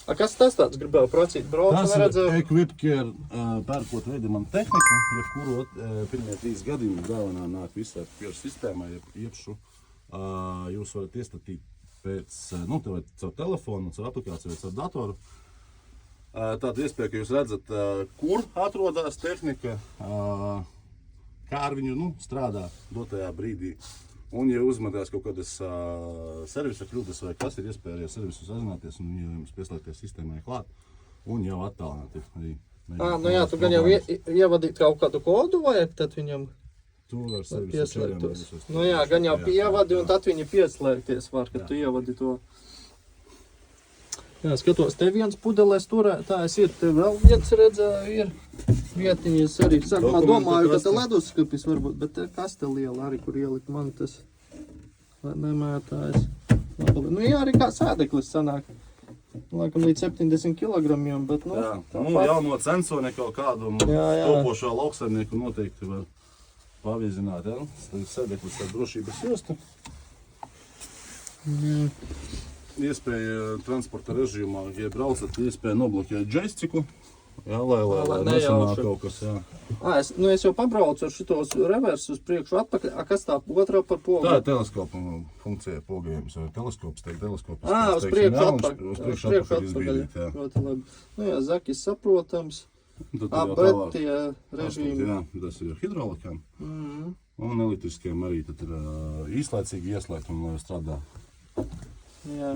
A kas tas tāds gribēja pracīt? Braucu Tas ir neredzēju. Equipcare pērkot veidamam tehniku, jebkuru pirmie 3 gadījumi galvenā nāk visai piešu sistēmā, iepšu jūs varat iestatīt pēc, nu, te varat caur telefonu, caur aplikāciju vai caur datoru. Tāda iespēja, ka jūs redzat, kur atrodas tehnika, kā ar viņu, nu, strādā dotajā brīdī. Un, ja uzmetās kaut kādas servisa kļūdas vai kas, ir iespēja arī ar servisu sazināties un jums pieslēgties sistēmai klāt un jau attālināti. Nu jā, tu gan jau ievadīt kaut kādu kodu vajag, tad viņam Tu var servisu pieslēgtos. ķeriem. Nu jā, gan jau ievadi un tad viņi pieslēgties var, kad tu ievadi to. Jā, skatos, te viens pudelēs turētājs ir, te vēl viens redzēju ir vietiņas arī. Sākumā domāju, ka te leduskapis varbūt, bet te kaste liela arī, kur ielikt man tas nemētājs. Nu jā, arī kā sēdeklis sanāk. Laikam līdz 70 kilogramiem, bet nu... Jā, nu jauno censoni kaut kādu topošo lauksaimnieku noteikti var paviezināt, ja? Sēdeklis ar drošības jostu. Jā. Iespēja transporta režīmā, ja braucat, iespēja nobloķēt džestiku, jā, lai nesanāk nejauši. kaut kas, jā. Es jau pabraucu ar šitos reversus priekšu atpakaļ. Kas tā otrā par pogu? Tā ir teleskopa funkcija pogājums, vai teleskops, teikt, teleskops. Uz priekšu atpakaļ. Uz priekšu atpakaļ izbīdīt, jā. Ļoti labi. Nu jā, zakis saprotams. Bet tie režīmi. Jā, tas ir hidrolikām. Un elektriskiem arī tad ir īslaicīgi ieslēgt un strādā. Jā.